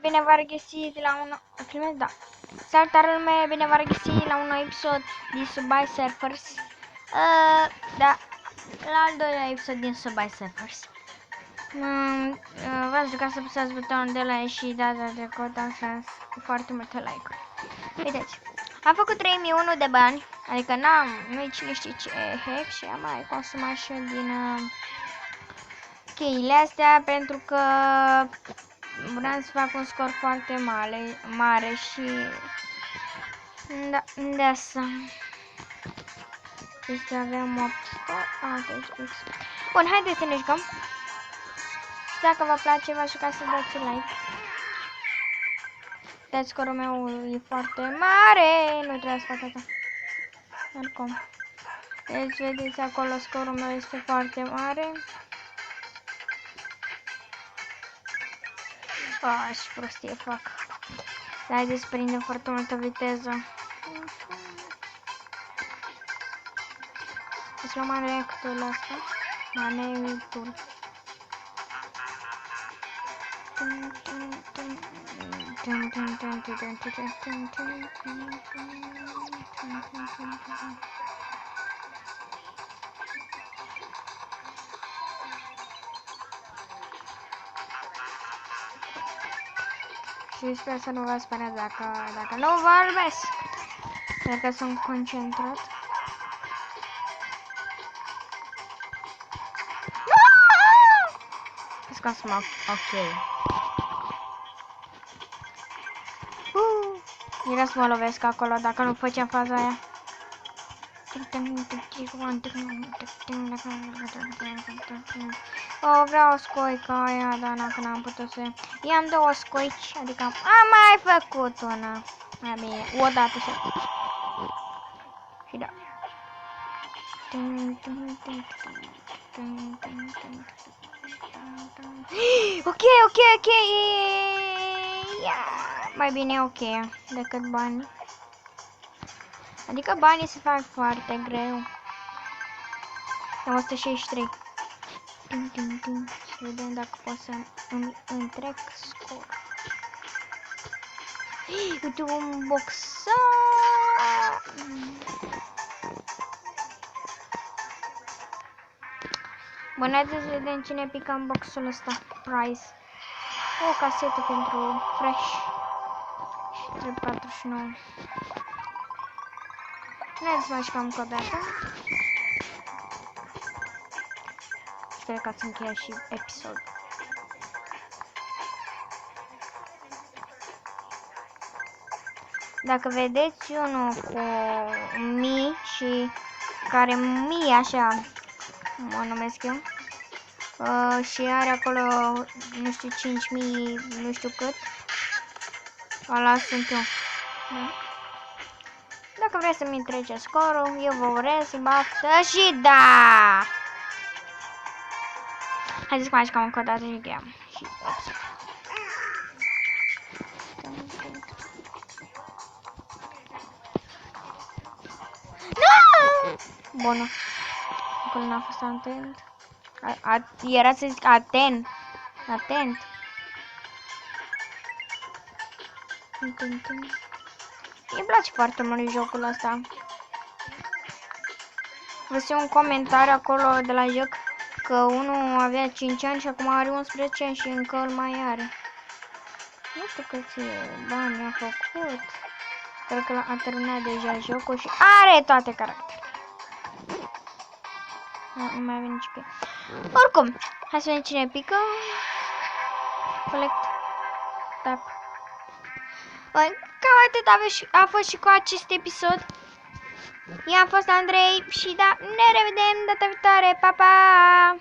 bine v-a regăsit la un... Filmez, da. Salutare lume, bine v-a regăsit la un nou episod din Subway Surfers. Da, la al doilea episod din Subway Surfers. V-ați jucat să apăsați butonul de like și data de cod, am strâns foarte multe like-uri. Uitați, am făcut 3001 de bani, adică nu-i cine știe ce hack și am mai consumat și din cheile astea pentru că vreau să fac un scor foarte mare și da, de asta. Deci avem 8 scor. Bun, haideți să ne jucăm. Și dacă vă place, v-aș ruga să dați like. Deci scorul meu e foarte mare. Nu trebuie să fac asta. Oricum. Deci vedeți acolo, scorul meu este foarte mare. Și prostie fac. Haideți, prinde foarte multă viteză. Îți luăm manectul ăsta. Manectul. Și sper să nu vă sperați dacă nu vorbesc. Sper că sunt concentrat. Ca să mă... ok. Era să mă lovesc acolo dacă nu făceam faza aia. Vreau o scoică aia, dar n-am putut să... I-am două scoici, adică am mai făcut una. Mai bine, o dată să... Și da. Ok. Mai bine ok decât banii. Adică banii se fac foarte greu. Am 163. Să vedem dacă pot să îmi întrec scor. Uite un boxer. Bun, haideți să vedem cine pică în boxul ăsta. Prize. O casetă pentru fresh. Și 349. Haideți să mai jucăm încă o dată. Sper că ați încheiat și episodul. Dacă vedeți unul cu mii și care mii așa mă numesc eu. Și are acolo, nu știu, 5000, nu știu cât. Ăla sunt eu. Da? Dacă vreți să-mi întrece scorul, eu vă urez baftă și da! Haideți că mai jucăm încă o dată și gheam. Bună. Acolo n-a fost atent. Era să zic atent. Atent. Îmi place foarte mult jocul ăsta. Văzut un comentariu acolo de la joc că unul avea 5 ani și acum are 11 ani și încă îl mai are. Nu știu câți bani a făcut. Cred că a terminat deja jocul și are toate caracterele. Nu mai avem nici pe. Oricum, hai să vedem cine pică. Collect. Tap. Cam atât a fost și cu acest episod. Eu am fost Andrei și da, ne revedem data viitoare. Pa, pa!